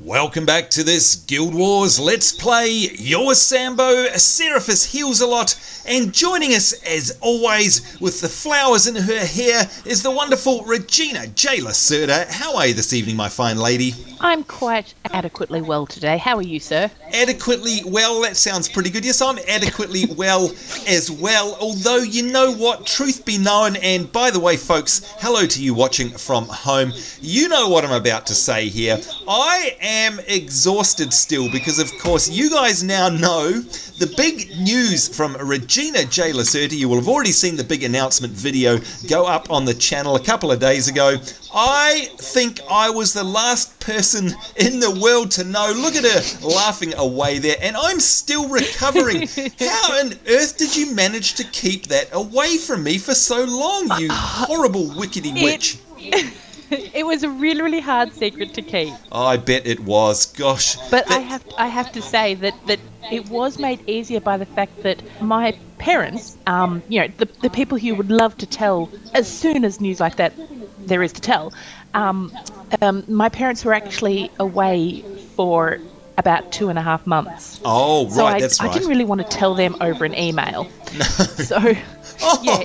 Welcome back to this Guild Wars Let's Play. Your Sambo, Seraphis heals a lot, and joining us as always with the flowers in her hair is the wonderful Regina J. Lacerda. How are you this evening, my fine lady? I'm quite adequately well today. How are you, sir? Adequately well, that sounds pretty good. Yes, I'm adequately well as well. Although, you know what, truth be known, and by the way, folks, hello to you watching from home. You know what I'm about to say here. I am exhausted still because, of course, you guys now know the big news from Regina J. Lacerda. You will have already seen the big announcement video go up on the channel a couple of days ago. I think I was the last person in the world to know. Look at her laughing away there, and I'm still recovering. How on earth did you manage to keep that away from me for so long, you horrible wickedy witch? It was a really, really hard secret to keep. I bet it was. Gosh. But I have to say that it was made easier by the fact that my parents, the people who would love to tell as soon as news like that there is to tell, my parents were actually away for about 2.5 months. Oh, right, that's right. I didn't really want to tell them over an email. No. So, yeah,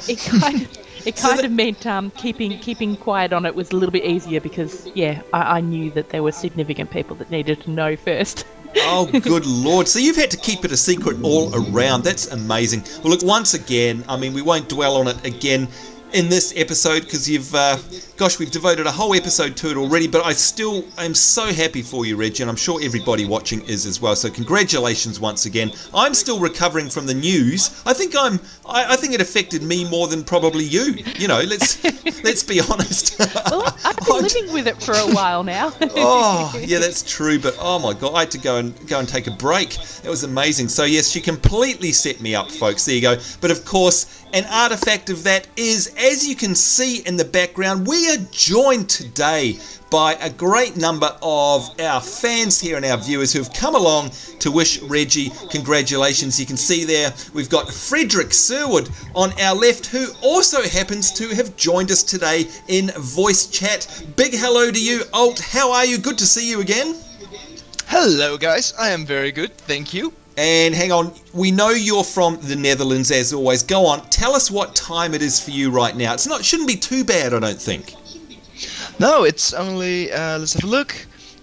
it kind of meant keeping quiet on it was a little bit easier because, yeah, I knew that there were significant people that needed to know first. Oh, good Lord. So you've had to keep it a secret all around. That's amazing. Well, look, once again, I mean, we won't dwell on it again in this episode because we've devoted a whole episode to it already, but I still am so happy for you, Reg, and I'm sure everybody watching is as well. So congratulations once again. I'm still recovering from the news. I think it affected me more than probably you. You know, let's be honest. Well, I've been living with it for a while now. Oh, yeah, that's true, but oh my God, I had to go and take a break. It was amazing. So yes, she completely set me up, folks. There you go. But of course, an artifact of that is, as you can see in the background, we are joined today by a great number of our fans here and our viewers who have come along to wish Reggie congratulations. You can see there we've got Frederick Sherwood on our left, who also happens to have joined us today in voice chat. Big hello to you, Alt. How are you? Good to see you again. Hello guys, I am very good, thank you. And hang on, we know you're from the Netherlands as always. Go on, tell us what time it is for you right now. Shouldn't be too bad, I don't think. No, it's only, let's have a look,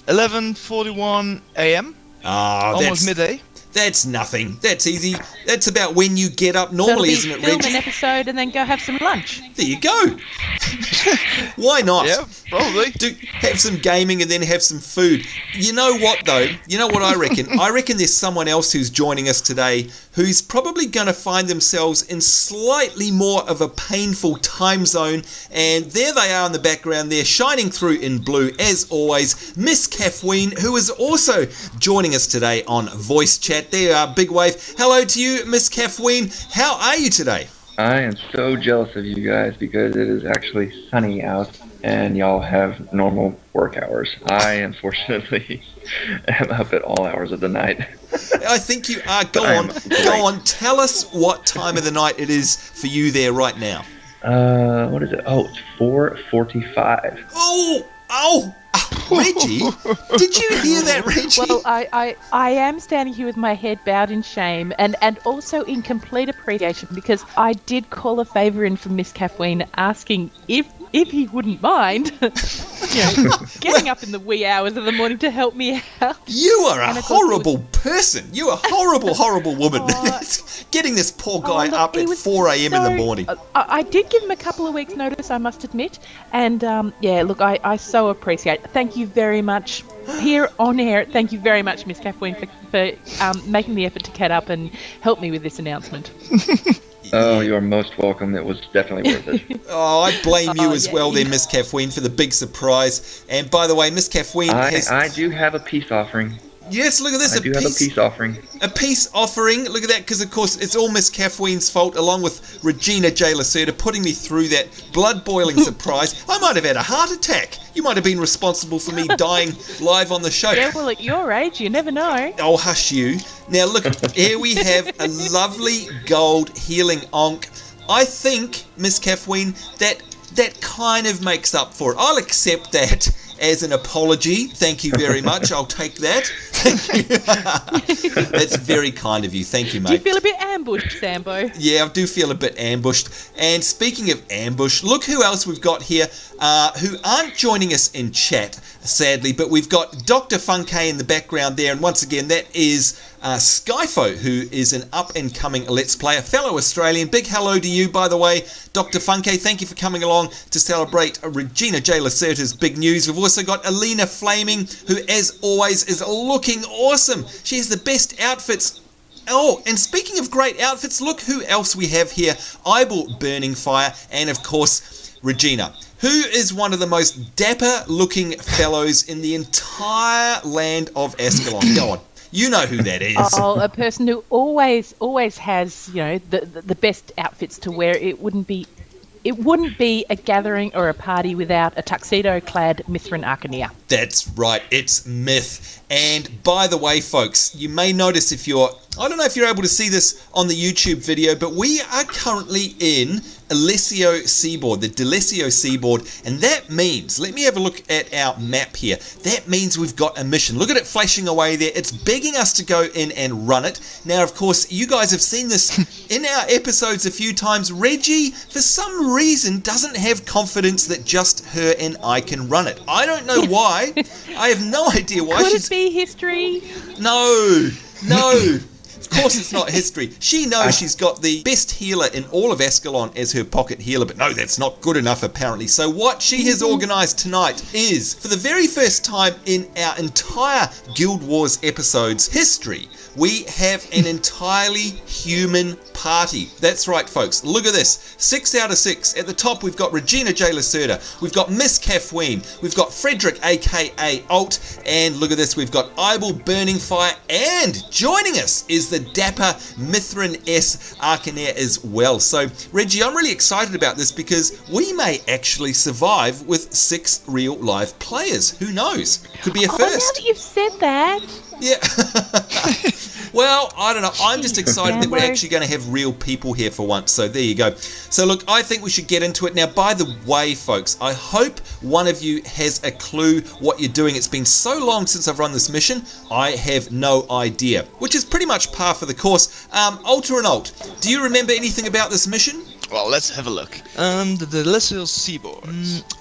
11:41 a.m. Almost midday. That's nothing. That's easy. That's about when you get up normally, isn't it, Reggie? Film an episode and then go have some lunch. There you go. Why not? Yeah, probably. Have some gaming and then have some food. You know what, though? You know what I reckon? I reckon there's someone else who's joining us today who's probably going to find themselves in slightly more of a painful time zone. And there they are in the background there, shining through in blue, as always, Miss Kaphween, who is also joining us today on voice chat. There you are, big wave. Hello to you, Miss Kaphween. How are you today? I am so jealous of you guys because it is actually sunny out and y'all have normal work hours. I, unfortunately, am up at all hours of the night. I think you are. Go on. Tell us what time of the night it is for you there right now. What is it? Oh, it's 4:45. Oh! Reggie, did you hear that, Reggie? Well, I am standing here with my head bowed in shame and also in complete appreciation because I did call a favour in from Miss Kaphween asking if he wouldn't mind getting up in the wee hours of the morning to help me out. You are a horrible person. You are a horrible, horrible woman. Getting this poor guy up at 4 a.m. in the morning. I did give him a couple of weeks' notice, I must admit. And, look, I so appreciate it. Thank you very much. Here on air, thank you very much, Miss Kaphween, for making the effort to get up and help me with this announcement. Oh, you're most welcome. It was definitely worth it. Oh, I blame you as well then, Miss Kaphween, for the big surprise. And by the way, Miss Kaphween I do have a peace offering. Yes, look at this. I do have a peace offering. A peace offering. Look at that, because of course it's all Miss Kaphween's fault, along with Regina J. Lacerda putting me through that blood-boiling surprise. I might have had a heart attack. You might have been responsible for me dying live on the show. Yeah, well, at your age, you never know. Oh, hush you. Now look, here we have a lovely gold healing onk. I think, Miss Kaphween, that kind of makes up for it. I'll accept that as an apology. Thank you very much. I'll take that. Thank you. That's very kind of you. Thank you, mate. Do you feel a bit ambushed, Sambo? Yeah, I do feel a bit ambushed. And speaking of ambush, look who else we've got here who aren't joining us in chat, sadly, but we've got Dr. Funke in the background there, and once again, that is Skyfo, who is an up-and-coming Let's Player, fellow Australian. Big hello to you, by the way, Dr. Funke. Thank you for coming along to celebrate Regina J. Lacerta's big news. We've also got Alina Flaming, who, as always, is looking awesome. She has the best outfits. Oh, and speaking of great outfits, look who else we have here. Eyeball Burning Fire, and of course, Regina, who is one of the most dapper-looking fellows in the entire land of Ascalon. Go on. You know who that is. Oh, a person who always has, the best outfits to wear. It wouldn't be a gathering or a party without a tuxedo-clad Mithrin Arcaneer. That's right, it's Myth. And by the way, folks, you may notice I don't know if you're able to see this on the YouTube video, but we are currently in D'Alessio Seaboard, the D'Alessio Seaboard, and that means, let me have a look at our map here, that means we've got a mission. Look at it flashing away there. It's begging us to go in and run it. Now, of course, you guys have seen this in our episodes a few times. Reggie, for some reason, doesn't have confidence that just her and I can run it. I don't know why. I have no idea why. Could it be history? No. Of course it's not history. She knows she's got the best healer in all of Ascalon as her pocket healer, but no, that's not good enough apparently. So what she has organised tonight is, for the very first time in our entire Guild Wars episodes history, we have an entirely human party. That's right, folks. Look at this. 6 out of 6. At the top, we've got Regina J. Lacerta. We've got Miss Kaphween. We've got Frederick, a.k.a. Alt. And look at this. We've got Eyeball Burning Fire. And joining us is the dapper Mithrin S. Arcaneer as well. So, Reggie, I'm really excited about this because we may actually survive with 6 real live players. Who knows? Could be a first. Now that you've said that. Yeah. Well, I don't know. I'm just excited that we're actually going to have real people here for once. So there you go. So look, I think we should get into it. Now, by the way, folks, I hope one of you has a clue what you're doing. It's been so long since I've run this mission. I have no idea, which is pretty much par for the course. Altaranalt, do you remember anything about this mission? Well, let's have a look. The D'Alessio Seaboard.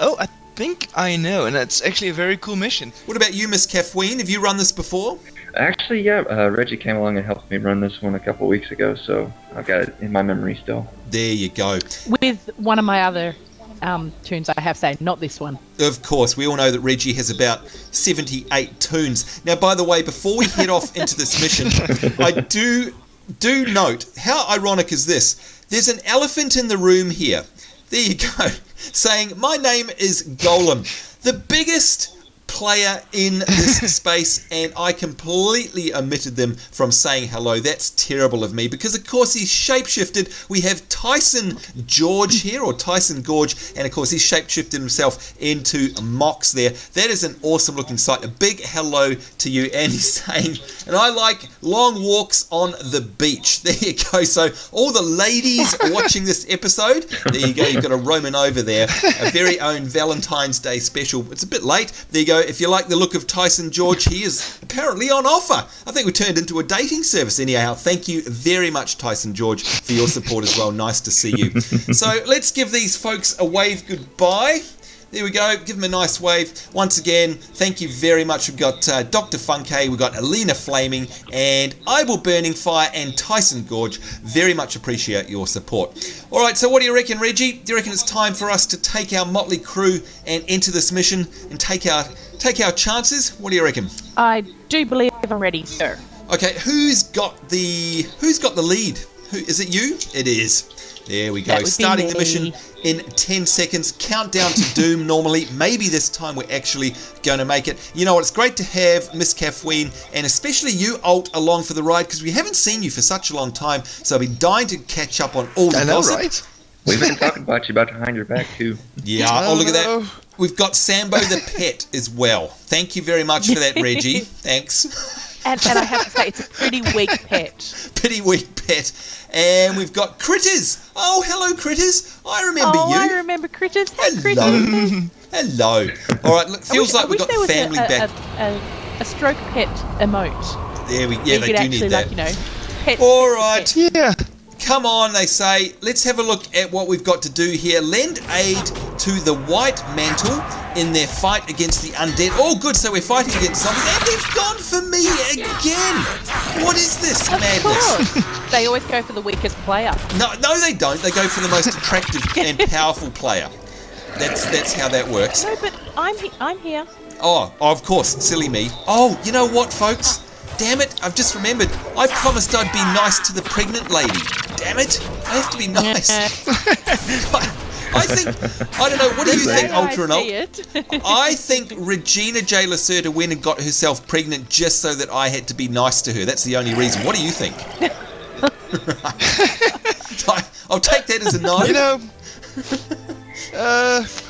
I think I know, and it's actually a very cool mission. What about you, Miss Kaphween? Have you run this before? Actually, yeah. Reggie came along and helped me run this one a couple weeks ago, so I've got it in my memory still. There you go. With one of my other tunes, I have to say, not this one. Of course, we all know that Reggie has about 78 tunes. Now, by the way, before we head off into this mission, I do note, how ironic is this? There's an elephant in the room here. There you go. Saying, my name is Golem, the biggest player in this space, and I completely omitted them from saying hello. That's terrible of me, because of course he's shapeshifted. We have Tyson George here, or Tyson Gorge, and of course he's shapeshifted himself into Mox there. That is an awesome looking sight. A big hello to you. And he's saying, and I like long walks on the beach. There you go. So all the ladies watching this episode, there you go. You've got a Roman over there, a very own Valentine's Day special. It's a bit late. There you go. If you like the look of Tyson George, he is apparently on offer. I think we turned into a dating service anyhow. Thank you very much, Tyson George, for your support as well. Nice to see you. So let's give these folks a wave goodbye. There we go. Give them a nice wave. Once again, thank you very much. We've got Dr. Funke, we've got Alina Flaming, and Eyeball Burning Fire, and Tyson Gorge. Very much appreciate your support. All right, so what do you reckon, Reggie? Do you reckon it's time for us to take our motley crew and enter this mission and take our chances? What do you reckon? I do believe I'm ready, sir. Okay, who's got the lead? Is it you? It is. There we go. Starting the mission in 10 seconds. Countdown to doom normally. Maybe this time we're actually going to make it. You know what? It's great to have Miss Kaphween and especially you, Alt, along for the ride because we haven't seen you for such a long time. So I've been dying to catch up on all the gossip. Right? We've been talking about you behind your back too. Yeah. Oh, look at that. We've got Sambo the pet as well. Thank you very much for that, Reggie. Thanks. And I have to say, it's a pretty weak pet. Pretty weak pet. And we've got Critters. Oh, hello, Critters. I remember you. I remember Critters. Hey, hello. Critters. Hello. All right, look, feels like we've got family back. A stroke pet emote. They do need that. Pet. All right. Yeah. Come on, they say. Let's have a look at what we've got to do here. Lend aid to the White Mantle in their fight against the undead. Oh, good, so we're fighting against zombies. And they've gone for me again. What is this madness? Course. They always go for the weakest player. No, they don't. They go for the most attractive and powerful player. That's how that works. No, but I'm here. Oh, of course, silly me. Oh, you know what, folks? Damn it, I've just remembered. I promised I'd be nice to the pregnant lady. Damn it, I have to be nice. I don't know, what do you think, Altaranalt? I think Regina J. Lacerda went and got herself pregnant just so that I had to be nice to her. That's the only reason. What do you think? I'll take that as a no. You know...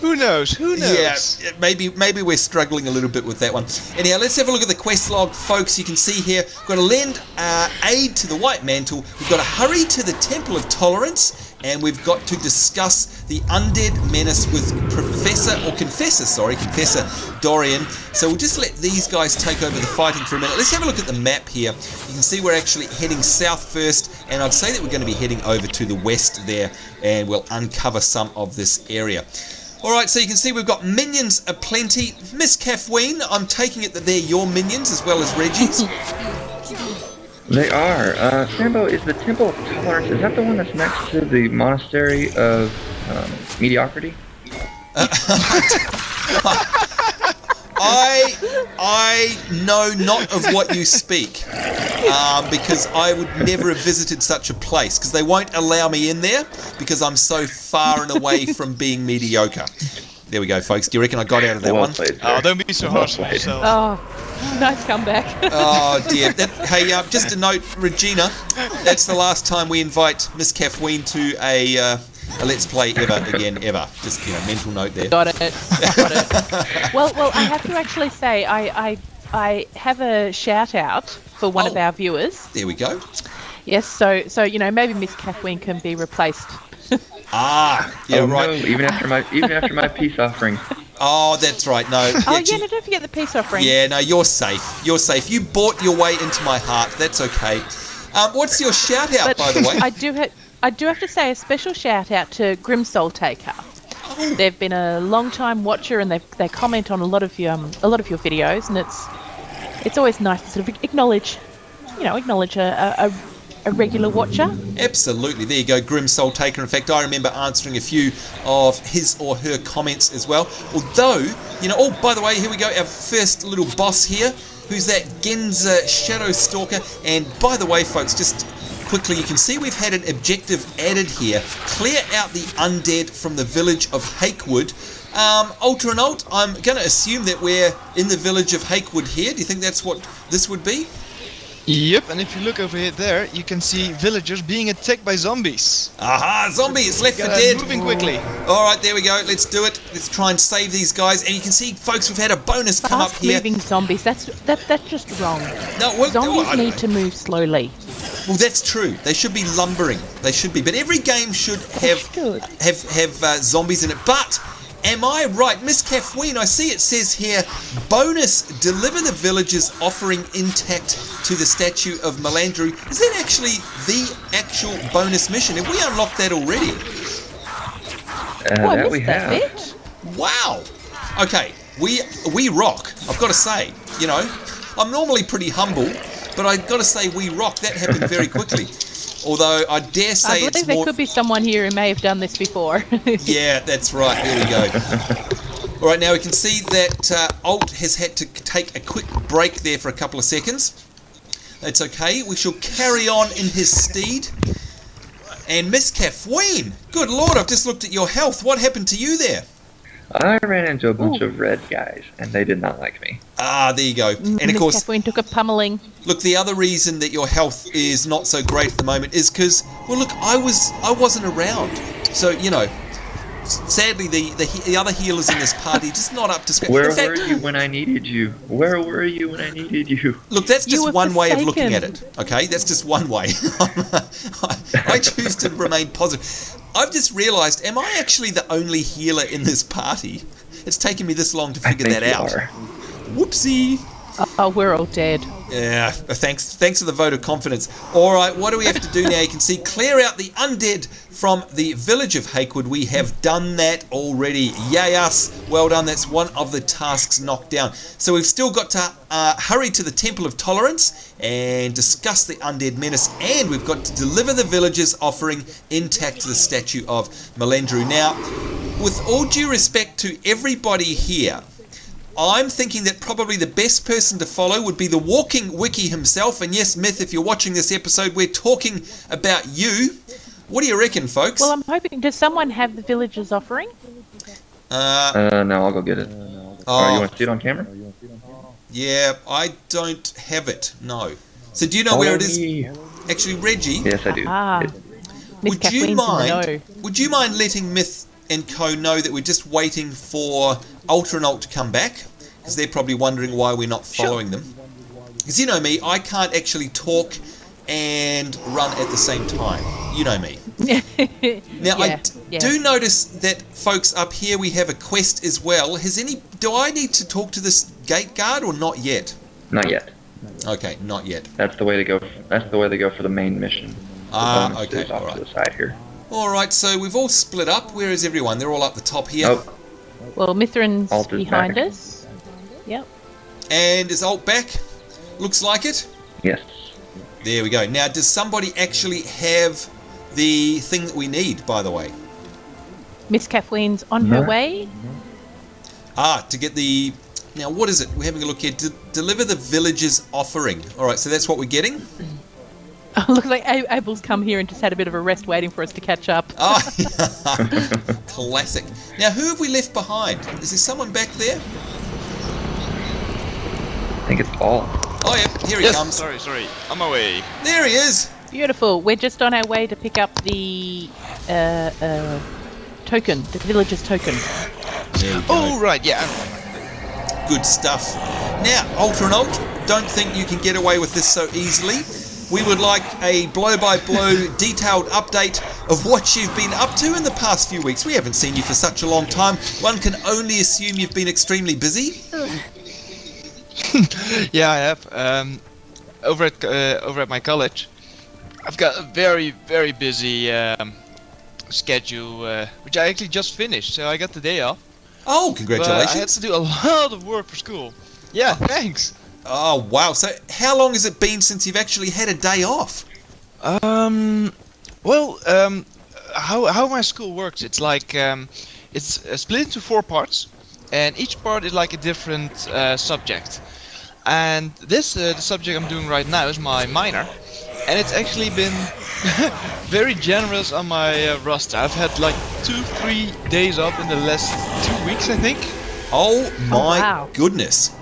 who knows? Yeah, maybe we're struggling a little bit with that one. Anyhow, let's have a look at the quest log, folks. You can see here, we've got to lend aid to the White Mantle, we've got to hurry to the Temple of Tolerance, and we've got to discuss the undead menace with Confessor Dorian. So we'll just let these guys take over the fighting for a minute. Let's have a look at the map here. You can see we're actually heading south first, and I'd say that we're going to be heading over to the west there, and we'll uncover some of this area. Alright, so you can see we've got minions aplenty. Miss Kaphween, I'm taking it that they're your minions as well as Reggie's. They are. Sambo, is the Temple of Tolerance, is that the one that's next to the Monastery of Mediocrity? I know not of what you speak, because I would never have visited such a place, because they won't allow me in there because I'm so far and away from being mediocre. There we go, folks. Do you reckon I got out of that one? Played, oh, don't be so harsh on yourself. Oh, nice comeback. Oh, dear. Hey, just a note, Regina, that's the last time we invite Miss Kaphween to a Let's Play ever. Just, mental note there. Got it. Well, I have to actually say, I have a shout out for one of our viewers. There we go. Yes, so maybe Miss Kaphween can be replaced. Right. No, even after my peace offering. Oh, that's right. No. No, don't forget the peace offering. Yeah, no, you're safe. You're safe. You bought your way into my heart. That's okay. What's your shout out, by the way? I do have to say a special shout out to Grimsoul Taker. Oh. They've been a long time watcher, and they comment on a lot of your videos, and it's always nice to sort of acknowledge a regular watcher. Absolutely. There you go, Grim Soul Taker. In fact, I remember answering a few of his or her comments as well. Although, by the way, here we go, our first little boss here. Who's that? Genza Shadow Stalker. And by the way, folks, just quickly, you can see we've had an objective added here. Clear out the undead from the village of Hakewood. Altaranalt, I'm going to assume that we're in the village of Hakewood here. Do you think that's what this would be? Yep, and if you look over here there, you can see villagers being attacked by zombies. Aha, zombies, Left 4 Dead. Moving quickly. Alright, there we go, let's do it. Let's try and save these guys. And you can see, folks, we've had a bonus come up here. Moving zombies, that's just wrong. No, zombies need to move slowly. Well, that's true. They should be lumbering. They should be. But every game should have zombies in it. But am I right? Miss Kaphween, I see it says here, bonus, deliver the villagers offering intact to the statue of Melandru. Is that actually the actual bonus mission? Have we unlocked that already? That we have. Bit? Wow. Okay, we rock, I've got to say. I'm normally pretty humble, but I've got to say we rock. That happened very quickly. Although I dare say I believe there could be someone here who may have done this before. Yeah, that's right. Here we go. All right, now we can see that Alt has had to take a quick break there for a couple of seconds. That's okay. We shall carry on in his stead. And Miss Kaphween, good Lord, I've just looked at your health. What happened to you there? I ran into a bunch of red guys, and they did not like me. Ah, there you go. And of course, Miss Kaphween took a pummeling. Look, the other reason that your health is not so great at the moment is because, well, look, I wasn't around. So, sadly, the other healers in this party just not up to scratch. Where were you when I needed you? Where were you when I needed you? Look, that's just one way of looking at it, okay? That's just one way. I choose to remain positive. I've just realised, am I actually the only healer in this party? It's taken me this long to figure that out. Are. Whoopsie. Oh, we're all dead. Yeah, thanks for the vote of confidence. All right, what do we have to do now? You can see clear out the undead from the village of Hakewood. We have done that already. Yay us. Well done. That's one of the tasks knocked down. So we've still got to hurry to the Temple of Tolerance and discuss the undead menace. And we've got to deliver the village's offering intact to the statue of Melandru. Now, with all due respect to everybody here, I'm thinking that probably the best person to follow would be the walking wiki himself. And yes, Myth, if you're watching this episode, we're talking about you. What do you reckon, folks? Well, I'm hoping... Does someone have the village's offering? No, I'll go get it. Oh, you want to see it on camera? Yeah, I don't have it, no. So do you know where it is? Actually, Reggie? Yes, I do. Miss Kaphween would you mind letting Myth and co know that we're just waiting for Altaranalt to come back? Because they're probably wondering why we're not following them. Because you know me, I can't actually talk and run at the same time. You know me. Now, I do notice that, folks, up here we have a quest as well. Do I need to talk to this gate guard or not yet? Not yet. Okay, not yet. That's the way to go. That's the way to go for the main mission. Okay, all right. To the side here. All right, so we've all split up. Where is everyone? They're all up the top here. Oh. Well, Mithrin's Alta's behind back. us. Yep. And is Alt back? Looks like it. Yes. There we go. Now, does somebody actually have the thing that we need, by the way? Miss Kaphween's on her way. To get the... Now, what is it? We're having a look here. Deliver the village's offering. All right, so that's what we're getting? Oh, looks like Abel's come here and just had a bit of a rest waiting for us to catch up. Oh, classic. Now, who have we left behind? Is there someone back there? I think it's all. Oh, yeah, here he comes. Sorry. On my way. There he is. Beautiful. We're just on our way to pick up the token, the village's token. There we go. Oh, right, yeah. Good stuff. Now, Altaranalt, don't think you can get away with this so easily. We would like a blow-by-blow detailed update of what you've been up to in the past few weeks. We haven't seen you for such a long time. One can only assume you've been extremely busy. Yeah, I have. Over at my college, I've got a very, very busy schedule, which I actually just finished, so I got the day off. Oh, But congratulations. I had to do a lot of work for school. Yeah, thanks. Oh, wow. So how long has it been since you've actually had a day off? How my school works, it's like, it's split into 4 parts, and each part is like a different subject. And this, the subject I'm doing right now is my minor, and it's actually been very generous on my roster. I've had like 2-3 days off in the last 2 weeks, I think. Oh my wow. goodness.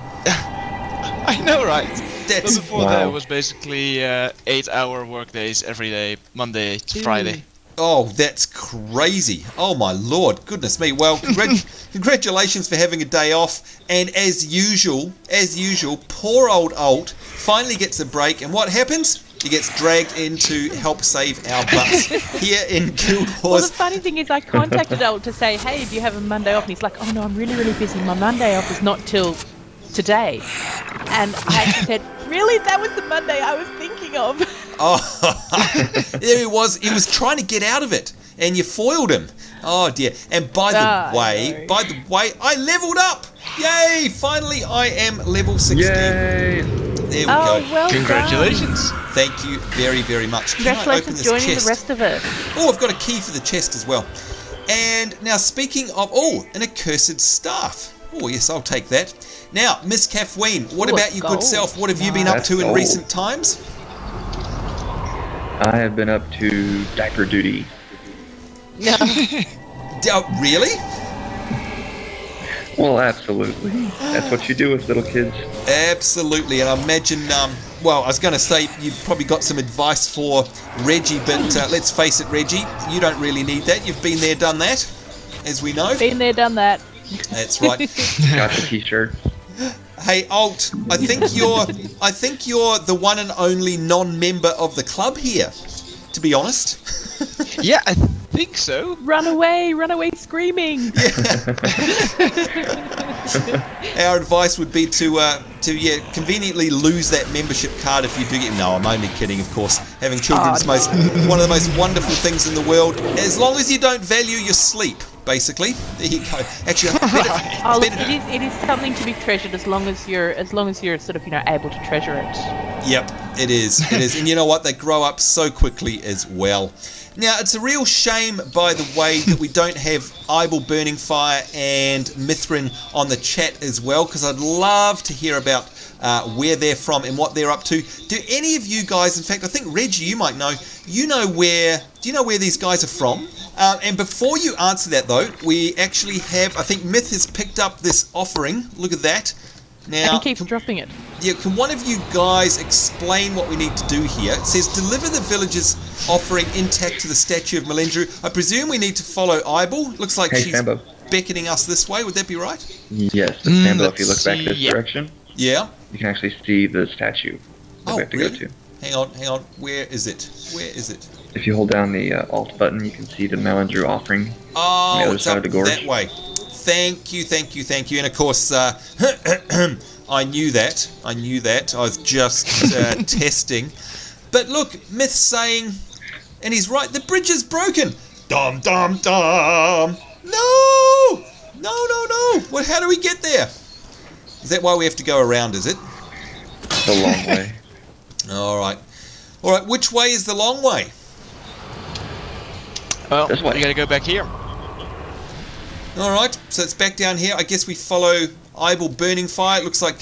I know, right? That's But before that, it was basically 8-hour work days every day, Monday to Friday. Oh, that's crazy. Oh my lord, goodness me. Well, congratulations for having a day off. And as usual, poor old Alt finally gets a break. And what happens? He gets dragged in to help save our butts here in Guild Wars. Well, the funny thing is I contacted Alt to say, hey, do you have a Monday off? And he's like, oh no, I'm really, really busy. My Monday off is not till today. And I said, really? That was the Monday I was thinking of. Oh, there he was. He was trying to get out of it, and you foiled him. Oh dear. And by the way, I leveled up. Yay! Finally, I am level 16. Yay! There we Oh, go. well Congratulations. done. Thank you very, very much. Can I open Congratulations this joining chest? the rest of it. Oh, I've got a key for the chest as well. And now, speaking of, an accursed staff. Oh, yes, I'll take that. Now, Miss Kaphween, what Ooh, about your gold. good self? What have you been up That's to in gold. recent times? I have been up to diaper duty. Yeah. Really? Well, absolutely. That's what you do with little kids. Absolutely. And I imagine, well, I was going to say you've probably got some advice for Reggie, but let's face it, Reggie, you don't really need that. You've been there, done that, as we know. Been there, done that. That's right. Got the t-shirt. Hey, Alt, I think you're the one and only non-member of the club here, to be honest. Yeah, think so. Run away screaming. Our advice would be to conveniently lose that membership card if you do get. No, I'm only kidding, of course. Having children is one of the most wonderful things in the world, as long as you don't value your sleep. Basically, there you go. Actually, it is something to be treasured as long as you're sort of able to treasure it. Yep, it is, and you know what? They grow up so quickly as well. Now, it's a real shame, by the way, that we don't have Ibel Burning Fire and Mithrin on the chat as well, because I'd love to hear about where they're from and what they're up to. Do any of you guys, in fact, I think Reggie, you might know. Do you know where these guys are from? And before you answer that, though, we actually have, I think Myth has picked up this offering. Look at that. Now, and he keeps dropping it. Yeah, can one of you guys explain what we need to do here? It says, deliver the village's offering intact to the statue of Melandru. I presume we need to follow Ibel. Looks like she's Sambo. beckoning us this way. Would that be right? Yes, Sambo, if you look back this direction, yeah, you can actually see the statue that we have to really? go to. Hang on. Where is it? If you hold down the Alt button, you can see the Melandru offering on the other side of the gorge. That way. Thank you. And of course, I knew that. I was just testing. But look, Myth's saying, and he's right, the bridge is broken. Dum, dum, dum. No. Well, how do we get there? Is that why we have to go around, is it? The long way. All right. Which way is the long way? Well, This way. we gotta go back here. All right, so it's back down here. I guess we follow Ibel Burning Fire, it looks like.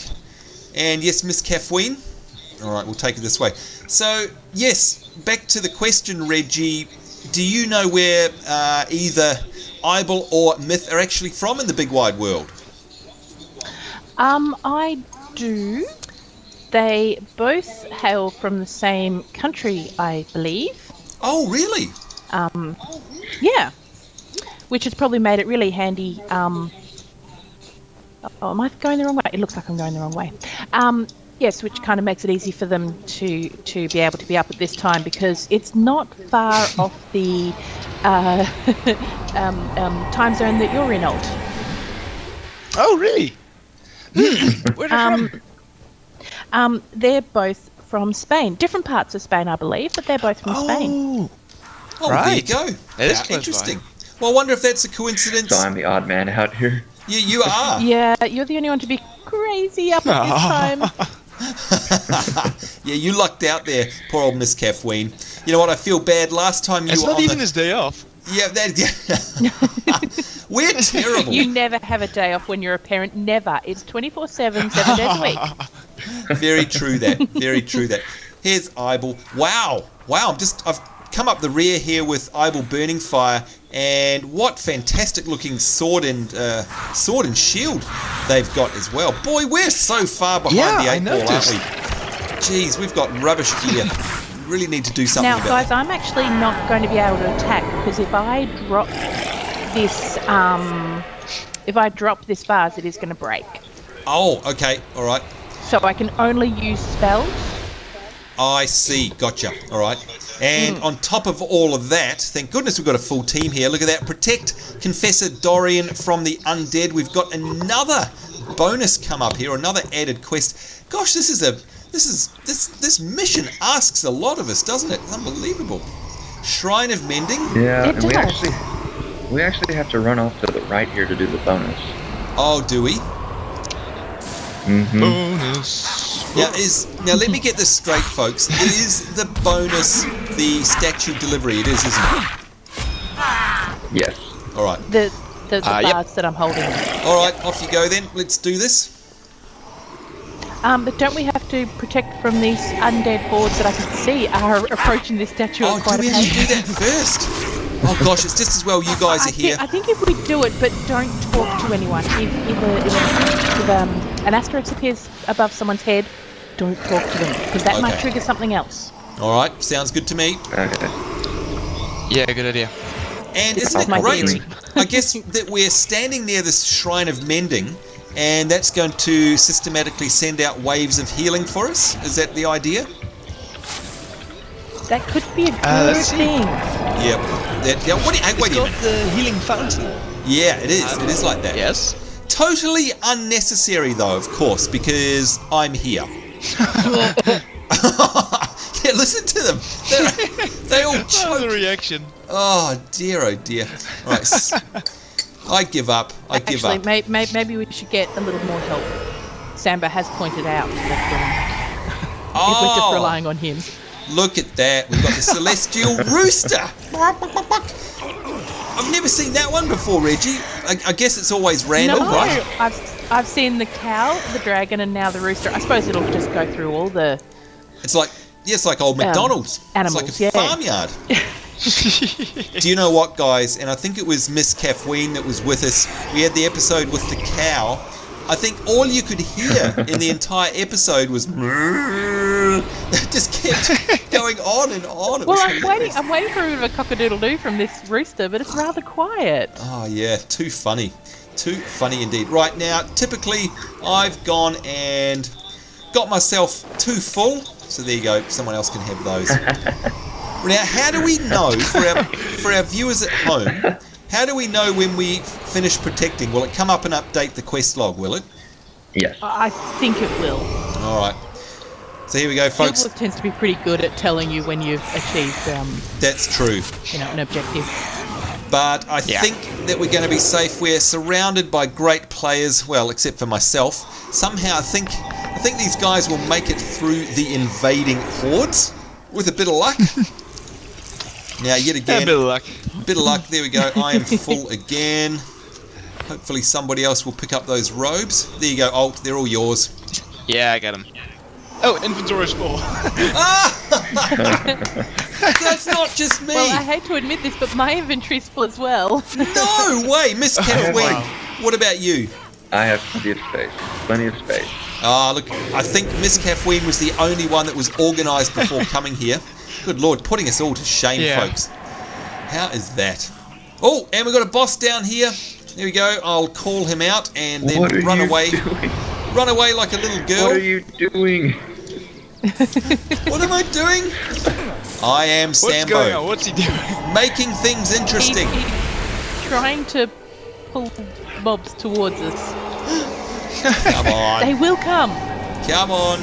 And yes, Miss Kaphween. All right, we'll take it this way. So, yes, back to the question, Reggie. Do you know where either Ibel or Myth are actually from in the big wide world? I do. They both hail from the same country, I believe. Oh, really? Yeah. Which has probably made it really handy. Am I going the wrong way? It looks like I'm going the wrong way. Yes, which kind of makes it easy for them to be able to be up at this time, because it's not far off the time zone that you're in, Alt. Oh, really? Where are they from? They're both from Spain. Different parts of Spain, I believe, but they're both from Spain. Oh, Right. there you go. That is How close interesting. by. Well, I wonder if that's a coincidence. So I'm the odd man out here. Yeah, you are. Yeah, you're the only one to be crazy up at this time. Yeah, you lucked out there, poor old Miss Kaphween. You know what? I feel bad. Last time you It's were not on even the... his day off. Yeah, we're terrible. You never have a day off when you're a parent. Never. It's 24/7, 7 days a week. Very true that. Here's Ibel. Wow. I've come up the rear here with Ibel Burning Fire, and what fantastic looking sword and shield they've got as well. Boy, we're so far behind the 8 ball, aren't we? Jeez, we've got rubbish gear. We really need to do something Now, about guys, I'm actually not going to be able to attack, because if I drop this vase, it is going to break. Oh, okay, all right. So I can only use spells. I see, gotcha. All right. And on top of all of that, thank goodness we've got a full team here. Look at that. Protect Confessor Dorian from the undead. We've got another bonus come up here, another added quest. Gosh, this mission asks a lot of us, doesn't it? It's unbelievable. Shrine of Mending. Yeah, It and does. we actually have to run off to the right here to do the bonus. Oh, do we? Mm-hmm. Bonus. Now let me get this straight, folks. Is the bonus the statue delivery? It is, isn't it? Yes. All right. The Yep. bars that I'm holding. All right, off you go then. Let's do this. But don't we have to protect from these undead hordes that I can see are approaching this statue Oh, at quite do we a have to pace? do that first? Oh gosh, it's just as well you guys are here. I think if we do it, but don't talk to anyone. If an asterisk appears above someone's head, don't talk to them, because that might Okay. trigger something else. All right, sounds good to me. Okay. Yeah, good idea. And It's isn't it my great? theory. I guess that we're standing near this Shrine of Mending, and that's going to systematically send out waves of healing for us. Is that the idea? That could be a good let's see. thing. Yep. Now, wait a It's minute. got the healing fountain. Yeah, it is. It is like that. Yes. Totally unnecessary, though, of course, because I'm here. Yeah, listen to them. They all Oh, the choke. reaction. Oh dear, oh dear. Right, I give up. I give up. Actually, maybe we should get a little more help. Samba has pointed out that if we're just relying on him. Look at that. We've got the celestial rooster. I've never seen that one before, Reggie. I guess it's always random, No, right? I've seen the cow, the dragon, and now the rooster. I suppose it'll just go through all the It's like old McDonald's. animals, It's like a farmyard. Do you know what, guys? And I think it was Miss Kaphween that was with us. We had the episode with the cow. I think all you could hear in the entire episode was it just kept going on and on. It Well, was I'm waiting for a bit of a cock-a-doodle-doo from this rooster, but it's rather quiet. Oh yeah, too funny. Too funny indeed. Right now, typically I've gone and got myself 2 full. So there you go, someone else can have those. Now, how do we know, for our viewers at home, how do we know when we finish protecting? Will it come up and update the quest log, will it? Yes. I think it will. All right. So here we go, folks. Guild Wars tends to be pretty good at telling you when you've achieved, That's true. an objective. But I think that we're going to be safe. We're surrounded by great players, well, except for myself. Somehow I think these guys will make it through the invading hordes with a bit of luck. Now, yet again, A bit of luck. bit of luck. There we go. I am full again. Hopefully somebody else will pick up those robes. There you go, Alt. They're all yours. Yeah, I got him. Oh, inventory's full. That's not just me. Well, I hate to admit this, but my inventory's full as well. No way. Miss Kaphween, Wow. what about you? I have plenty of space. Plenty of space. Look, I think Miss Kaphween was the only one that was organised before coming here. Good Lord, putting us all to shame, folks. How is that? Oh, and we've got a boss down here. There we go. I'll call him out and then What are run you away. doing? Run away like a little girl. What are you doing? What am I doing? I am What's going on? Sambo. What's he doing? Making things interesting. He's trying to pull mobs towards us. Come on. They will come. Come on.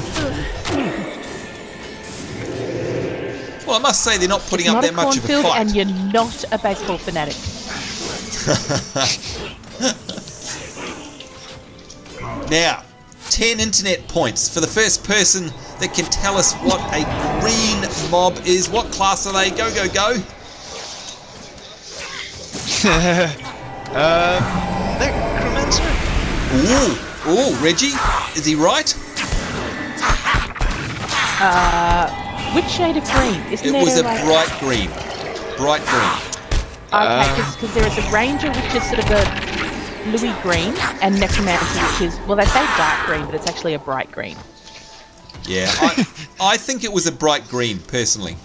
Well, I must say they're not putting It's up not that a much of a cornfield, fight. and you're not a baseball fanatic. Now, 10 internet points for the first person that can tell us what a green mob is. What class are they? Go, go, go. Necromancer? Ooh, Reggie, is he right? Which shade of green? Isn't It there was a like... bright green. Bright green. Okay, because there is a ranger which is sort of a bluey green, and necromancer which is, well, they say dark green, but it's actually a bright green. Yeah, I think it was a bright green, personally.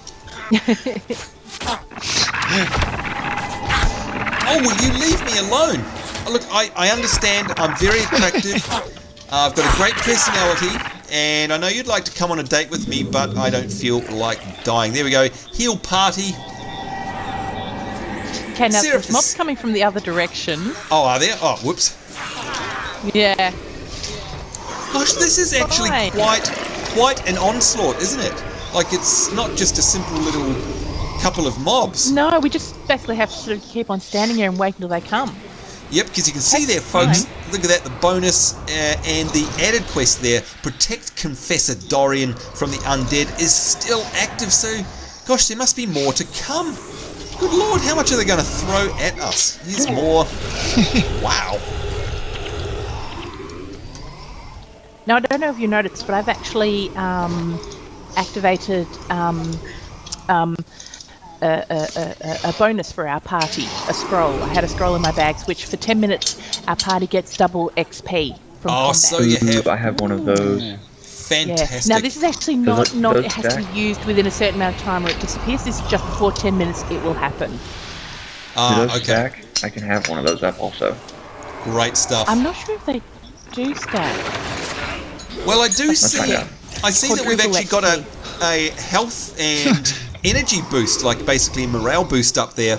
Oh, will you leave me alone? Oh, look, I understand. I'm very attractive. I've got a great personality, and I know you'd like to come on a date with me, but I don't feel like dying. There we go. Heal party. Okay, now Seraphis. there's mobs coming from the other direction. Oh, are there? Oh, whoops. Yeah. Gosh, this is actually Fine. quite an onslaught, isn't it? Like, it's not just a simple little couple of mobs. No, we just basically have to sort of keep on standing here and wait until they come. Yep, because you can see there, folks, look at that, the bonus and the added quest there, protect Confessor Dorian from the undead, is still active, so, gosh, there must be more to come. Good Lord, how much are they going to throw at us? Here's more. Wow. Now, I don't know if you noticed, but I've actually activated a bonus for our party, a scroll. I had a scroll in my bags, which for 10 minutes, our party gets double XP from combat. So you have... I have one of those. Fantastic. Yeah. Now, this is actually Does not it it has to stack? be used within a certain amount of time or it disappears. This is just before 10 minutes it will happen. Do those Okay. stack? I can have one of those up also. Great stuff. I'm not sure if they do stack. Well, I do Let's see... find out. I see that we've Quadruple actually got a XP. health and energy boost, like basically a morale boost up there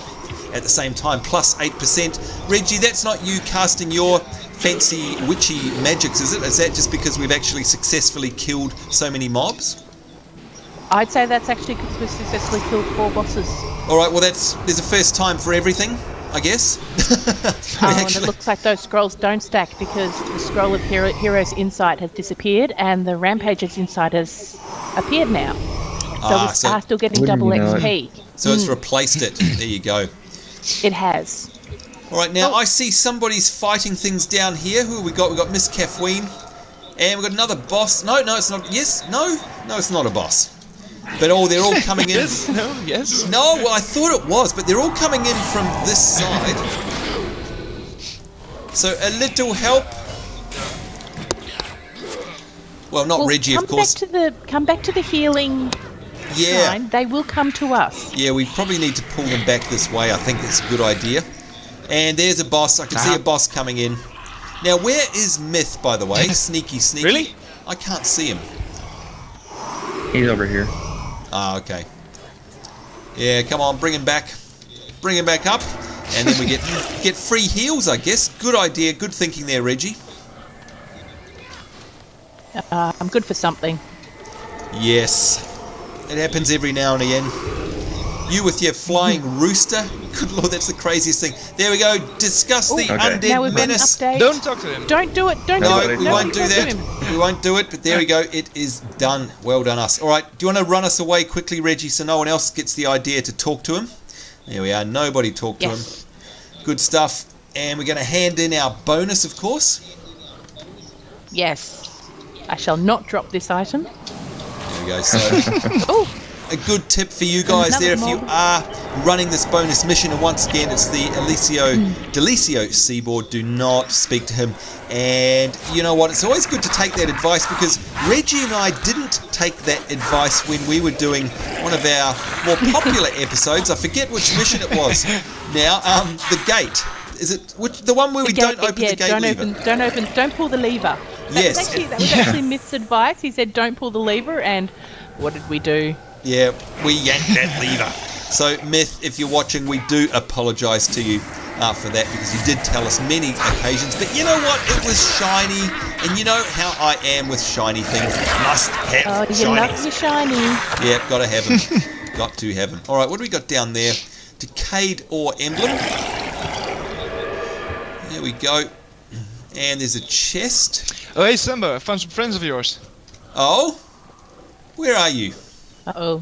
at the same time, plus 8%. Reggie, that's not you casting your fancy witchy magics, is it? Is that just because we've actually successfully killed so many mobs? I'd say that's actually because we've successfully killed 4 bosses. Alright, well there's a first time for everything, I guess. And it looks like those scrolls don't stack because the scroll of Hero's Insight has disappeared and the Rampager's Insight has appeared now. So we are still getting double XP. So it's replaced it. There you go. It has. Alright, now I see somebody's fighting things down here. Who have we got? We've got Miss Kaphween. And we've got another boss. No, it's not. Yes? No, it's not a boss. But they're all coming in. Yes, no, yes. No, well, I thought it was, but they're all coming in from this side. So a little help. Well, not Reggie, of course. Come back to the healing shrine. They will come to us. Yeah, we probably need to pull them back this way. I think that's a good idea. And there's a boss. I can see a boss coming in. Now, where is Myth, by the way? Sneaky. Really? I can't see him. He's over here. Ah, okay. Yeah, come on, bring him back. Bring him back up. And then we get free heals, I guess. Good idea, good thinking there, Reggie. I'm good for something. Yes. It happens every now and again. You with your flying rooster. Good lord, that's the craziest thing. There we go. Discuss the undead now we've menace. Got an update. Don't talk to him. Don't do it. Don't do it. We won't do that. We won't do it, but there we go. It is done. Well done us. All right, do you want to run us away quickly, Reggie, so no one else gets the idea to talk to him? There we are. Nobody talked to him. Good stuff. And we're going to hand in our bonus, of course. Yes. I shall not drop this item. There we go. So, a good tip for you guys there if you are running this bonus mission. And once again, it's the D'Alessio Seaboard. Do not speak to him. And you know what? It's always good to take that advice because Reggie and I didn't take that advice when we were doing one of our more popular episodes. I forget which mission it was. Now, the gate. Is it the one where we don't open the gate lever? Don't pull the lever. Yes. That was actually Myth's advice. He said don't pull the lever, and what did we do? Yeah, we yanked that lever. So, Myth, if you're watching, we do apologise to you for that because you did tell us many occasions. But you know what? It was shiny, and you know how I am with shiny things. Must have shiny. You love your shiny. Yeah, got to have them. Got to have them. All right, what do we got down there? Decayed Ore Emblem. There we go. And there's a chest. Oh, hey, Sambo, I found some friends of yours. Oh? Where are you? Uh-oh.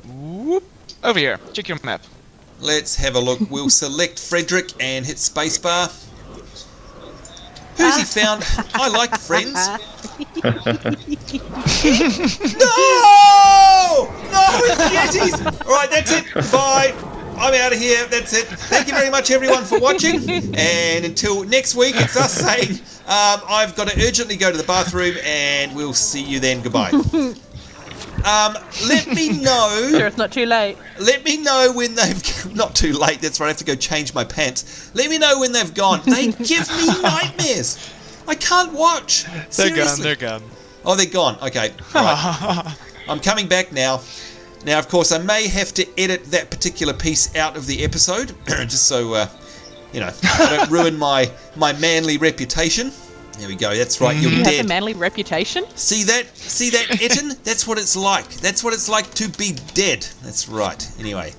Whoop. Over here. Check your map. Let's have a look. We'll select Frederick and hit spacebar. Who's he found? I like friends. No! No, it's Yetis! Alright, that's it. Bye. I'm out of here. That's it. Thank you very much, everyone, for watching. And until next week, it's us saying I've got to urgently go to the bathroom, and we'll see you then. Goodbye. Let me know. Sure, it's not too late. Let me know when they've... Not too late. That's right. I have to go change my pants. Let me know when they've gone. They give me nightmares. I can't watch. Seriously. They're gone. Oh, they're gone. Okay. Right. I'm coming back now. Now, of course, I may have to edit that particular piece out of the episode, just so, I don't ruin my manly reputation. There we go, that's right, you're you dead. You have a manly reputation? See that, Etten? That's what it's like. That's what it's like to be dead. That's right. Anyway.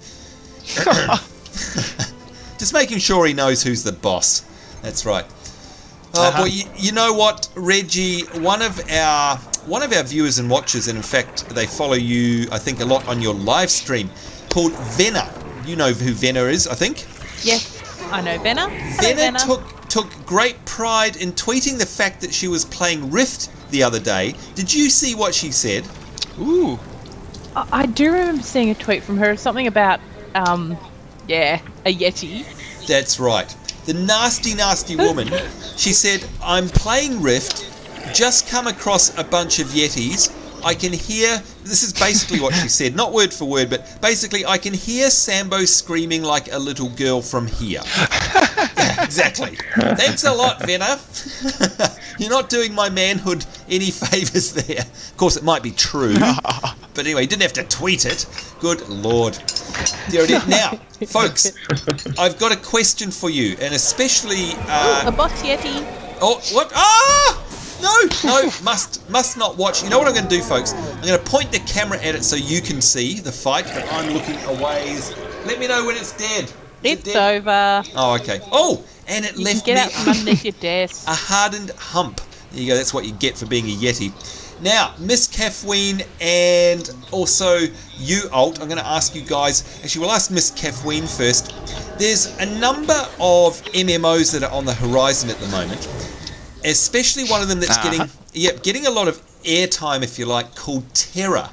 Just making sure he knows who's the boss. That's right. Oh, boy, you know what, Reggie? One of our viewers and watchers, and in fact, they follow you, I think, a lot on your live stream, called Venna. You know who Venna is, I think? Yes, I know Venna. Venna took great pride in tweeting the fact that she was playing Rift the other day. Did you see what she said? Ooh. I do remember seeing a tweet from her, something about, a Yeti. That's right. The nasty, nasty woman. She said, I'm playing Rift, just come across a bunch of Yetis. I can hear, this is basically what she said, not word for word, but basically I can hear Sambo screaming like a little girl from here. Exactly. Thanks a lot, Venner. You're not doing my manhood any favours there. Of course, it might be true. But anyway, you didn't have to tweet it. Good Lord. Now, folks, I've got a question for you, and especially... a boss yeti. Oh, what? Ah! No, must not watch. You know what I'm going to do, folks? I'm going to point the camera at it so you can see the fight, but I'm looking away. Let me know when it's dead. It's over. Oh, okay. Oh, and it left me Get out from underneath your desk. a hardened hump. There you go. That's what you get for being a Yeti. Now, Miss Kaphween and also you, Alt, I'm going to ask you guys. Actually, we'll ask Miss Kaphween first. There's a number of MMOs that are on the horizon at the moment. Especially one of them that's getting a lot of airtime, if you like, called Terra,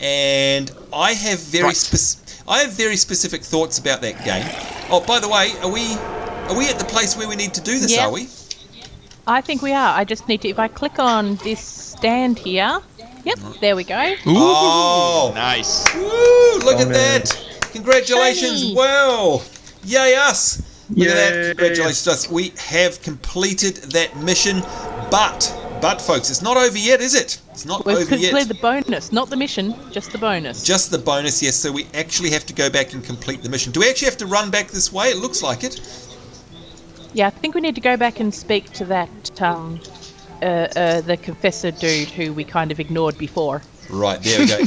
and I have very specific thoughts about that game. Oh, by the way, are we at the place where we need to do this? Yep. Are we? I think we are. I just need to. If I click on this stand here, yep, there we go. Oh, nice! Woo, look at that! Congratulations! Shiny. Wow! Yay us! Look at that. Yay. Congratulations to us. We have completed that mission, but folks, it's not over yet, is it? It's not We've over yet. completed the bonus, not the mission, just the bonus. Just the bonus, yes. So we actually have to go back and complete the mission. Do we actually have to run back this way? It looks like it. Yeah, I think we need to go back and speak to that, the Confessor dude who we kind of ignored before. Right, there we go.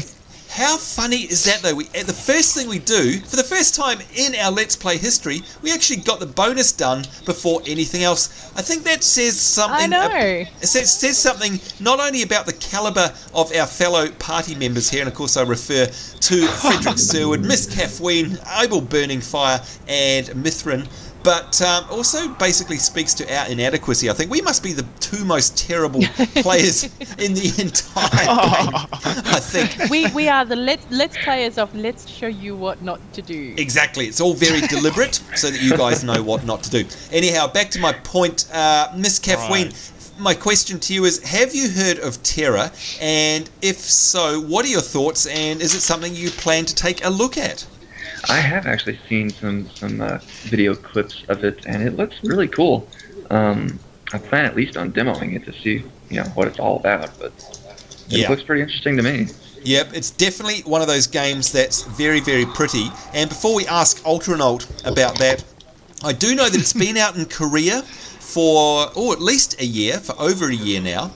How funny is that, though? The first thing we do, for the first time in our Let's Play history, we actually got the bonus done before anything else. I think that says something... I know. It says something not only about the calibre of our fellow party members here, and of course I refer to Frederick Seaboard, Miss Kaphween, Abel Burning Fire, and Mithrin, but also basically speaks to our inadequacy. I think we must be the two most terrible players in the entire game, I think. We are the let's players of let's show you what not to do. Exactly. It's all very deliberate so that you guys know what not to do. Anyhow, back to my point. Miss Kaphween, my question to you is, have you heard of Terra? And if so, what are your thoughts? And is it something you plan to take a look at? I have actually seen some video clips of it, and it looks really cool. I plan at least on demoing it to see, what it's all about, but it looks pretty interesting to me. Yep, it's definitely one of those games that's very, very pretty. And before we ask Altaranalt about that, I do know that it's been out in Korea for, at least a year, for over a year now.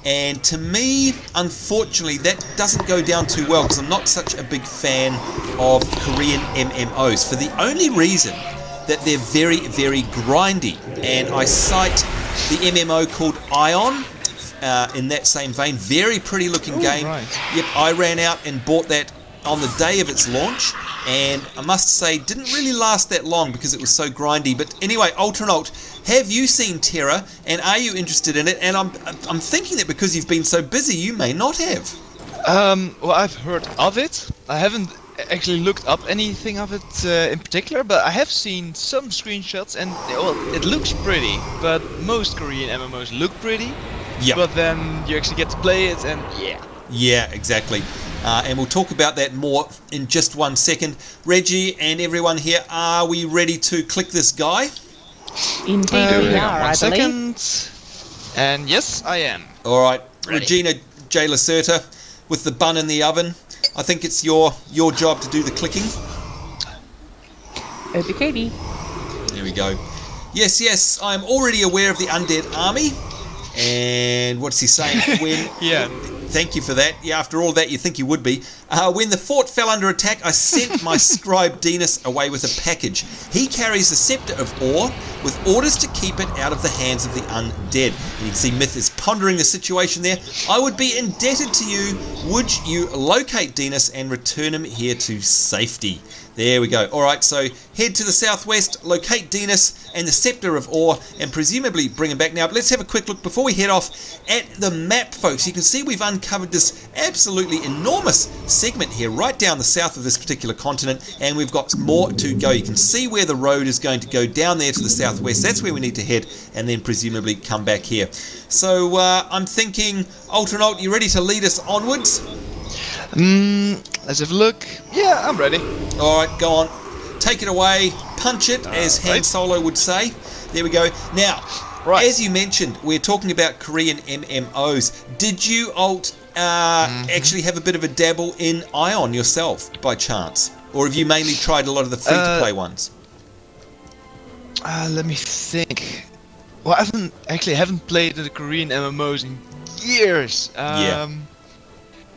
And to me, unfortunately, that doesn't go down too well because I'm not such a big fan of Korean MMOs for the only reason that they're very, very grindy. And I cite the MMO called Ion in that same vein. Very pretty looking game. Right. Yep, I ran out and bought that on the day of its launch, and I must say didn't really last that long because it was so grindy. But anyway, Altaranalt, have you seen Terra, and are you interested in it? And I'm thinking that because you've been so busy, you may not have. Well, I've heard of it. I haven't actually looked up anything of it in particular, but I have seen some screenshots, and it looks pretty. But most Korean MMOs look pretty. Yeah. But then you actually get to play it, and Yeah, exactly. And we'll talk about that more in just 1 second. Reggie and everyone here, are we ready to click this guy? Indeed we are, I believe. Second. And yes, I am. All right, Ready. Regina J. Lacerta with the bun in the oven. I think it's your job to do the clicking. Okie There we go. Yes, I am already aware of the undead army. And what's he saying? Thank you for that. Yeah, after all that, you think you would be. When the fort fell under attack, I sent my scribe Dinas away with a package. He carries the Scepter of Orr with orders to keep it out of the hands of the undead. And you can see Myth is pondering the situation there. I would be indebted to you. Would you locate Dinas and return him here to safety? There we go. All right, so head to the southwest, locate Dinas and the Scepter of Orr, and presumably bring him back. Now, let's have a quick look before we head off at the map, folks. You can see we've uncovered this absolutely enormous segment here right down the south of this particular continent, and we've got more to go. You can see where the road is going to go down there to the southwest. That's where we need to head, and then presumably come back here. So I'm thinking, Altaranalt, you ready to lead us onwards? Let's have a look. Yeah, I'm ready. All right, go on. Take it away. punch it, as Han Solo would say. There we go. Now, as you mentioned, we're talking about Korean MMOs. Did you, Alt, actually have a bit of a dabble in Ion yourself, by chance? Or have you mainly tried a lot of the free-to-play ones? Let me think. Well, I haven't played the Korean MMOs in years. I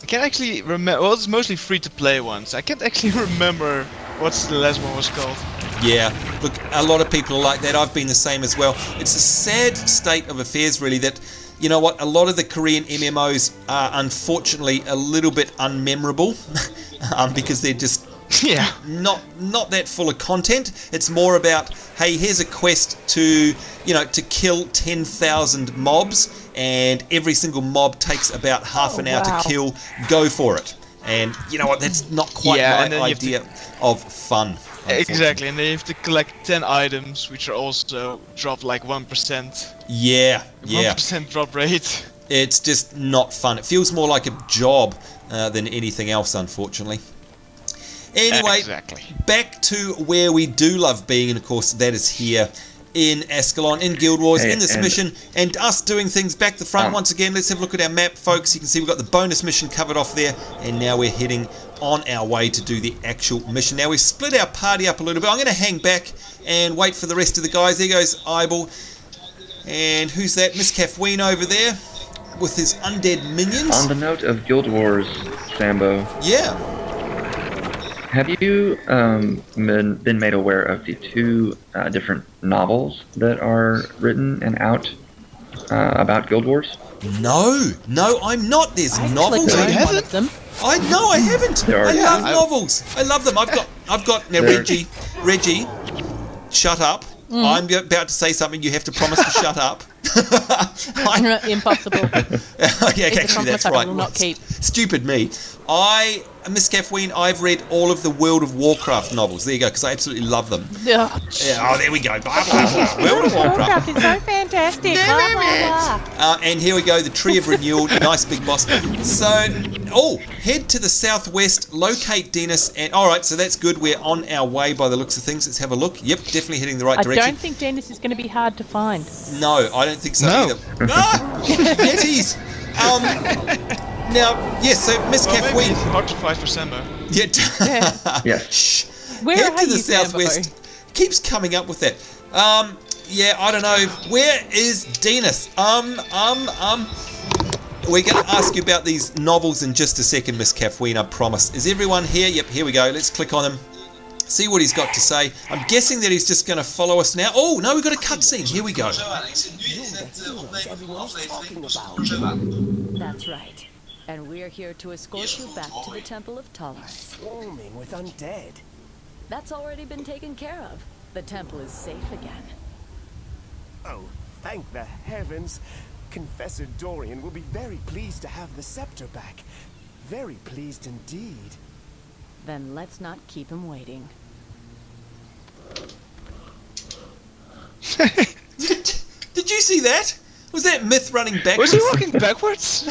can't actually remember. Well, it's mostly free-to-play ones. I can't actually remember what the last one was called. Yeah, look, a lot of people are like that. I've been the same as well. It's a sad state of affairs, really, that, you know what, a lot of the Korean MMOs are unfortunately a little bit unmemorable because they're just not that full of content. It's more about, hey, here's a quest to kill 10,000 mobs, and every single mob takes about half an hour to kill. Go for it. And you know what, that's not quite my idea of fun. Exactly, and they have to collect 10 items, which are also drop like 1%. Yeah. 1% drop rate. It's just not fun. It feels more like a job than anything else, unfortunately. Anyway, back to where we do love being, and of course that is here in Ascalon, in Guild Wars, in this mission, and us doing things back to front. Once again, let's have a look at our map, folks. You can see we've got the bonus mission covered off there, and now we're heading on our way to do the actual mission. Now we've split our party up a little bit. I'm going to hang back and wait for the rest of the guys. There goes Eyeball, and who's that? Miss Kaphween over there with his undead minions. On the note of Guild Wars, Sambo. Yeah. Have you been made aware of the two different novels that are written and out about Guild Wars? No, I'm not. There's novels. I haven't. One of them. I haven't. I love novels. I love them. I've got now. Reggie, shut up. I'm about to say something. You have to promise to shut up. Impossible. Actually, that's right. I will not keep. Stupid me. Miss Kaphween, I've read all of the World of Warcraft novels. There you go, because I absolutely love them. Oh, there we go. Blah, blah, blah. World of Warcraft is so fantastic. Blah, blah, blah. And here we go, the Tree of Renewal. Nice big boss. So, head to the southwest, locate Dinas, and alright, so that's good. We're on our way by the looks of things. Let's have a look. Yep, definitely heading the right direction. I don't think Dinas is going to be hard to find. No, I don't think so either. Yetis! Now, yes, so Miss Kaphween. Maybe it's hard to fight for Sambo. Shh. Where head are to the you, southwest. Sambo? Keeps coming up with that. I don't know. Where is Dinas? We're going to ask you about these novels in just a second, Miss Kaphween, I promise. Is everyone here? Yep, here we go. Let's click on him. See what he's got to say. I'm guessing that he's just going to follow us now. Oh, no, we've got a cutscene. Here we go. That's right. And we're here to escort you back to the Temple of Tolerance. Swarming with undead. That's already been taken care of. The temple is safe again. Oh, thank the heavens. Confessor Dorian will be very pleased to have the scepter back. Very pleased indeed. Then let's not keep him waiting. Did you see that? Was that Myth running backwards? Was he walking backwards?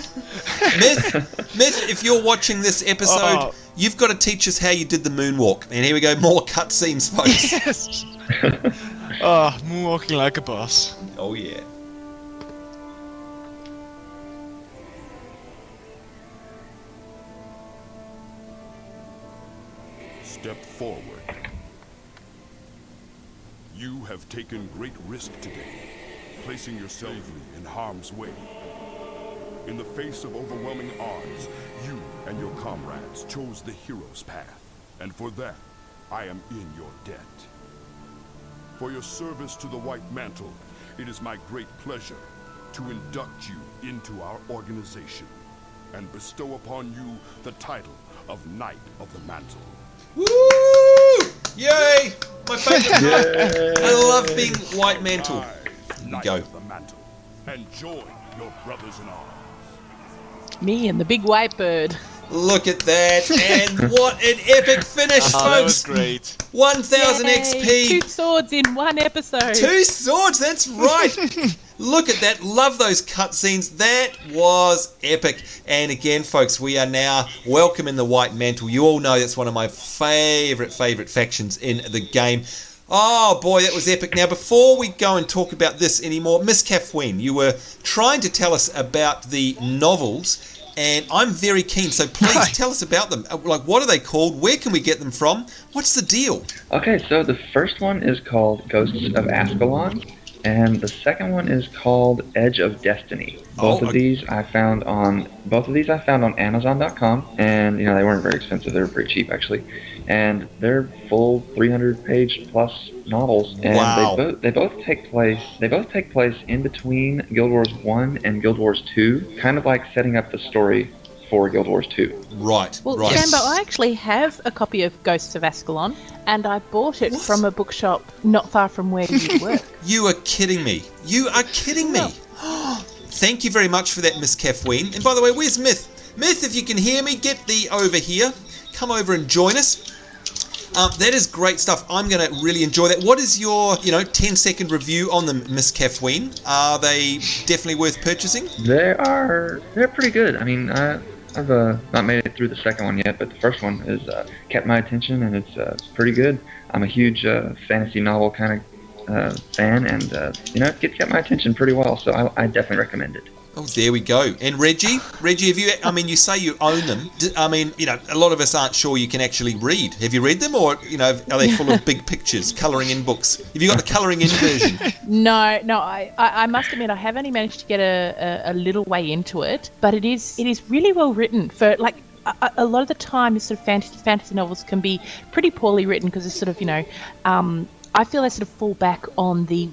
Myth, if you're watching this episode, you've got to teach us how you did the moonwalk. And here we go, more cutscenes, folks. Yes. Moonwalking like a boss. Oh, yeah. Step forward. You have taken great risk today, placing yourself in harm's way. In the face of overwhelming odds, you and your comrades chose the hero's path, and for that, I am in your debt. For your service to the White Mantle, it is my great pleasure to induct you into our organization and bestow upon you the title of Knight of the Mantle. Woo! Yay! My favourite part. I love being White Mantle. Knight Go. of the Mantle, and join your brothers in arms. Me and the big white bird. Look at that, and what an epic finish, folks! That was great. 1000 Yay! XP. 2 swords in one episode. 2 swords, that's right. Look at that, love those cutscenes. That was epic. And again, folks, we are now welcome in the White Mantle. You all know that's one of my favourite factions in the game. Oh boy, that was epic. Now, before we go and talk about this anymore, Miss Kaphween, you were trying to tell us about the novels, and I'm very keen, so please tell us about them. Like, what are they called? Where can we get them from? What's the deal? Okay, so the first one is called Ghosts of Ascalon, and the second one is called Edge of Destiny. Both of these I found on Amazon.com, and they weren't very expensive. They were pretty cheap actually, and they're full 300-page plus novels, and wow. they both take place in between Guild Wars 1 and Guild Wars 2, kind of like setting up the story for Guild Wars 2. Right. Well, right. Sambo, I actually have a copy of Ghosts of Ascalon, and I bought it from a bookshop not far from where you work. You are kidding me. You are kidding me. Thank you very much for that, Miss Kaphween. And by the way, where's Myth? Myth, if you can hear me, get thee over here. Come over and join us. That is great stuff. I'm going to really enjoy that. What is your, 10-second review on them, Miss Kaphween? Are they definitely worth purchasing? They're pretty good. I mean, I've not made it through the second one yet, but the first one has kept my attention, and it's pretty good. I'm a huge fantasy novel kind of fan, and it kept my attention pretty well, so I definitely recommend it. Oh, there we go. And Reggie, have you? I mean, you say you own them. I mean, a lot of us aren't sure you can actually read. Have you read them, or are they full of big pictures, colouring in books? Have you got the colouring in version? No. I must admit I have only managed to get a little way into it, but it is really well written. For like a lot of the time, this sort of fantasy novels can be pretty poorly written because it's sort of I feel they sort of fall back on the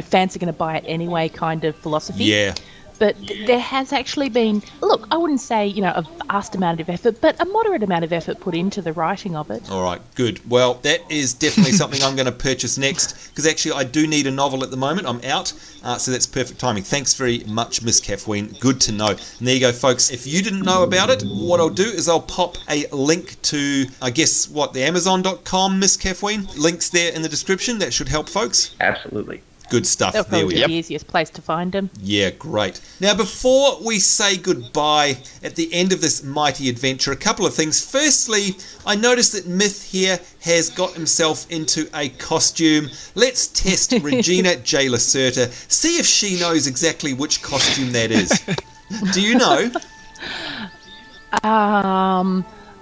fans are going to buy it anyway kind of philosophy. Yeah. But there has actually been, look, I wouldn't say, a vast amount of effort, but a moderate amount of effort put into the writing of it. All right, good. Well, that is definitely something I'm going to purchase next, because actually I do need a novel at the moment. I'm out, so that's perfect timing. Thanks very much, Miss Kaphween. Good to know. And there you go, folks. If you didn't know about it, what I'll do is I'll pop a link to, the Amazon.com, Miss Kaphween. Links there in the description. That should help, folks. Absolutely. Good stuff. That'll probably There we be the easiest place to find them. Yeah, great. Now, before we say goodbye at the end of this mighty adventure, a couple of things. Firstly, I noticed that Myth here has got himself into a costume. Let's test Regina J. Lacerta, see if she knows exactly which costume that is. Do you know?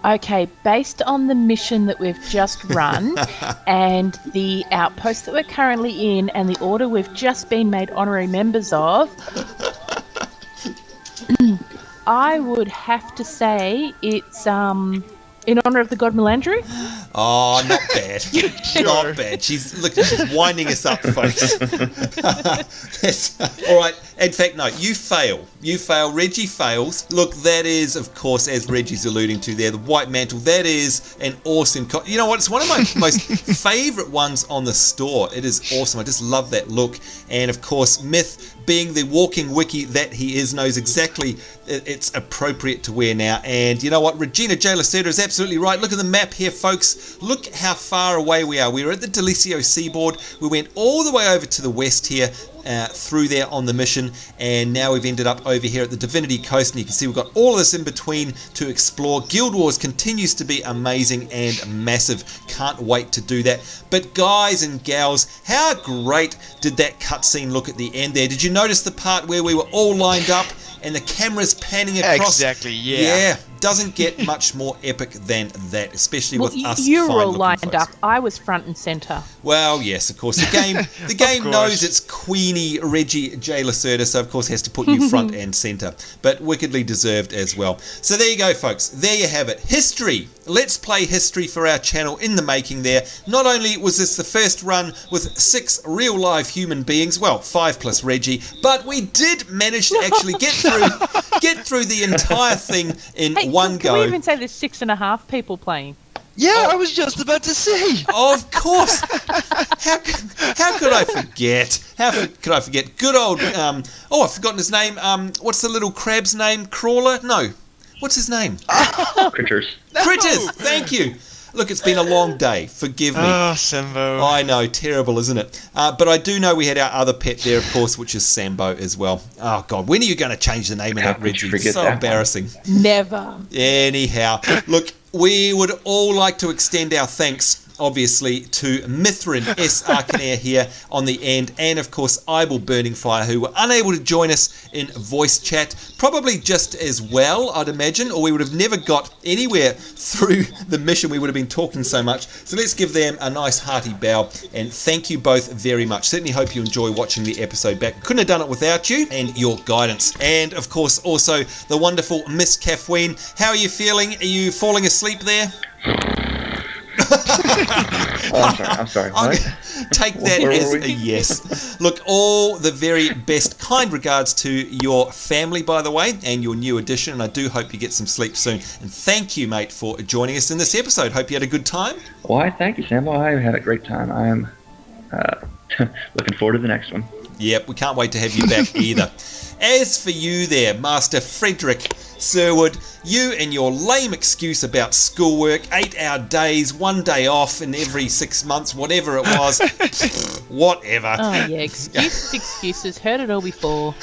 Okay, based on the mission that we've just run and the outpost that we're currently in and the order we've just been made honorary members of, I would have to say it's in honour of the god Melandru. Oh, not bad. Not bad. She's winding us up, folks. All right. In fact, no, you fail. Reggie fails. Look, that is, of course, as Reggie's alluding to there, the White Mantle. That is an awesome... You know what? It's one of my most favourite ones on the store. It is awesome. I just love that look. And, of course, Myth, being the walking wiki that he is, knows exactly it's appropriate to wear now. And you know what? Regina J. Lacerta is absolutely right. Look at the map here, folks. Look how far away we are. We were at the D'Alessio Seaboard. We went all the way over to the west here, through there on the mission, and now we've ended up over here at the Divinity Coast, and you can see we've got all of this in between to explore. Guild Wars continues to be amazing and massive. Can't wait to do that. But guys and gals, how great did that cutscene look at the end there? Did you notice the part where we were all lined up and the camera's panning across? Exactly, yeah. Yeah, doesn't get much more epic than that, especially with us. You were all lined folks. up. I was front and centre. Well, yes, of course. The game knows it's Queenie Reggie J. Lacerta, so of course has to put you front and centre. But wickedly deserved as well. So there you go, folks. There you have it. History. Let's play history for our channel in the making there. Not only was this the first run with 6 real live human beings, well, 5 plus Reggie, but we did manage to actually get through the entire thing in one go. Can we even say there's 6.5 people playing? Yeah, I was just about to say. Of course. How could I forget? How could I forget? Good old... I've forgotten his name. What's the little crab's name? Crawler? No. What's his name? Critters. No. Critters. Thank you. Look, it's been a long day. Forgive me. Oh, Sambo. I know, terrible, isn't it? But I do know we had our other pet there, of course, which is Sambo as well. Oh, God, when are you going to change the name of that, Reggie? It's so embarrassing. Never. Anyhow, look, we would all like to extend our thanks obviously, to Mithrin S. Arcanair here on the end, and of course, Ibel Burning Fire, who were unable to join us in voice chat, probably just as well, I'd imagine, or we would have never got anywhere through the mission. We would have been talking so much. So let's give them a nice hearty bow, and thank you both very much. Certainly hope you enjoy watching the episode back. Couldn't have done it without you and your guidance. And of course, also the wonderful Miss Kaphween. How are you feeling? Are you falling asleep there? I'm sorry. What? Take that as a yes. Look, all the very best, kind regards to your family, by the way, and your new addition. And I do hope you get some sleep soon. And thank you, mate, for joining us in this episode. Hope you had a good time. Why, thank you, Sambo. I had a great time. I am looking forward to the next one. Yep, we can't wait to have you back either. As for you there, Master Frederick Sherwood, you and your lame excuse about schoolwork, 8-hour days, 1 day off in every 6 months, whatever it was, whatever. Oh yeah, excuses. Heard it all before.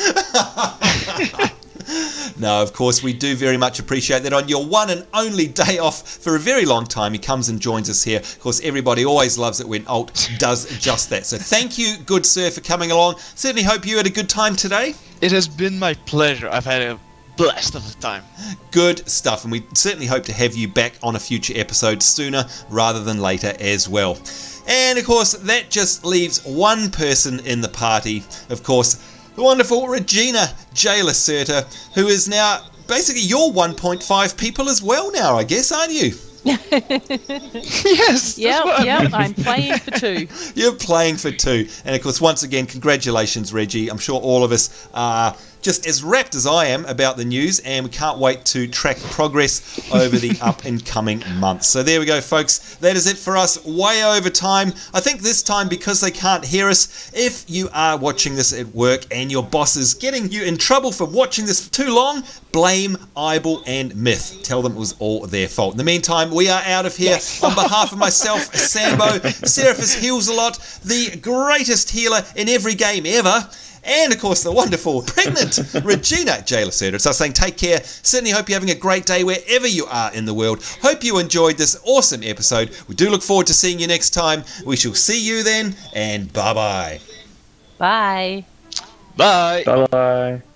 No, of course, we do very much appreciate that. On your one and only day off for a very long time, he comes and joins us here. Of course, everybody always loves it when Alt does just that. So thank you, good sir, for coming along. Certainly hope you had a good time today. It has been my pleasure. I've had a blast of the time. Good stuff, and we certainly hope to have you back on a future episode sooner rather than later as well. And of course, that just leaves one person in the party. Of course, the wonderful Regina J. Lacerta, who is now basically your 1.5 people as well now, I guess, aren't you? Yes. Yeah, I'm playing for 2. You're playing for 2. And of course, once again, congratulations, Reggie. I'm sure all of us are just as wrapped as I am about the news, and we can't wait to track progress over the up and coming months. So there we go, folks. That is it for us. Way over time. I think this time, because they can't hear us, if you are watching this at work and your boss is getting you in trouble for watching this for too long, blame Ibel and Myth. Tell them it was all their fault. In the meantime, we are out of here. Yes. On behalf of myself, Sambo, Seraphis Heals a Lot, the greatest healer in every game ever, and of course the wonderful pregnant Regina J. Lacerta. So saying take care. Certainly hope you're having a great day wherever you are in the world. Hope you enjoyed this awesome episode. We do look forward to seeing you next time. We shall see you then, and bye-bye. Bye. Bye. Bye-bye.